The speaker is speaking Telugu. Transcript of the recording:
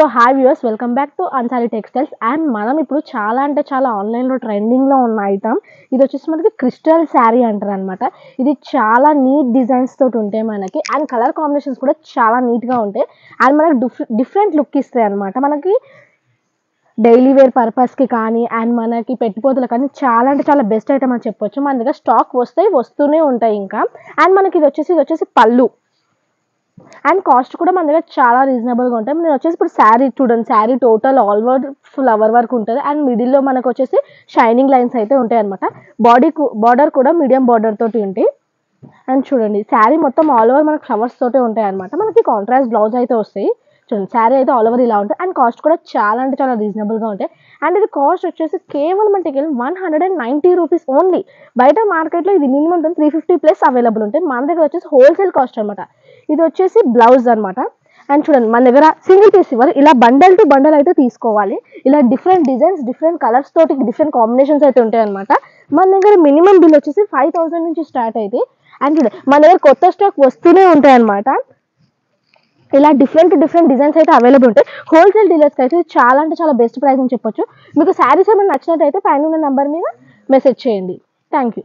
So hi viewers, welcome back to Ansari textiles. And మనం ఇప్పుడు చాలా అంటే చాలా ఆన్లైన్లో ట్రెండింగ్లో ఉన్న ఐటమ్ ఇది వచ్చేసి మనకి క్రిస్టల్ శారీ అంటారు అనమాట. ఇది చాలా నీట్ డిజైన్స్ తోటి ఉంటాయి మనకి, అండ్ కలర్ కాంబినేషన్స్ కూడా చాలా నీట్గా ఉంటాయి. అండ్ మనకి డిఫరెంట్ లుక్ ఇస్తాయి అనమాట. మనకి డైలీ వేర్ పర్పస్కి కానీ అండ్ మనకి పెట్టుపోతలు కానీ చాలా అంటే చాలా బెస్ట్ ఐటమ్ అని చెప్పొచ్చు. మన దగ్గర స్టాక్ వస్తూనే ఉంటాయి ఇంకా. అండ్ మనకి ఇది వచ్చేసి పళ్ళు అండ్ కాస్ట్ కూడా మన దగ్గర చాలా రీజనబుల్గా ఉంటాయి. నేను వచ్చేసి ఇప్పుడు శారీ చూడండి, sari total all over flower work ఉంటుంది. అండ్ మిడిల్లో మనకు వచ్చేసి షైనింగ్ లైన్స్ అయితే ఉంటాయి అనమాట. బార్డర్ కూడా మీడియం బార్డర్ తోటి ఉంటాయి. అండ్ చూడండి, శారీ మొత్తం ఆల్ ఓవర్ మనకు ఫ్లవర్స్ తోటే ఉంటాయి అనమాట. మనకి కాంట్రాస్ట్ బ్లౌజ్ అయితే వస్తాయి. చూడండి, శారీ అయితే ఆల్ ఓవర్ ఇలా ఉంటుంది. అండ్ కాస్ట్ కూడా చాలా అంటే చాలా రీజనబుల్గా ఉంటాయి. అండ్ ఇది కాస్ట్ వచ్చేసి కేవలం మనకి 190 రూపీస్ ఓన్లీ. బయట మార్కెట్లో ఇది మినిమం 350 ప్లస్ అవైలబుల్ ఉంటుంది. మన దగ్గర వచ్చేసి హోల్సేల్ కాస్ట్ అనమాట. ఇది వచ్చేసి బ్లౌజ్ అనమాట. అండ్ చూడండి, మన దగ్గర సింగిల్ పీస్ ఇవ్వాలి, ఇలా బండల్ టు బండల్ అయితే తీసుకోవాలి. ఇలా డిఫరెంట్ డిజైన్స్, డిఫరెంట్ కలర్స్ తోటి డిఫరెంట్ కాంబినేషన్స్ అయితే ఉంటాయి అనమాట. మన దగ్గర మినిమం బిల్ వచ్చేసి 5000 నుంచి స్టార్ట్ అయితే. అండ్ చూడండి, మన దగ్గర కొత్త స్టాక్ వస్తూనే ఉంటాయి అనమాట. ఇలా డిఫరెంట్ డిజైన్స్ అయితే అవైలబుల్ ఉంటాయి. హోల్సేల్ డీలర్స్కి అయితే చాలా అంటే చాలా బెస్ట్ ప్రైస్ అని చెప్పొచ్చు. మీకు శారీస్ ఏమైనా నచ్చినట్టయితే పైన ఉన్న నెంబర్ మీద మెసేజ్ చేయండి. Thank you.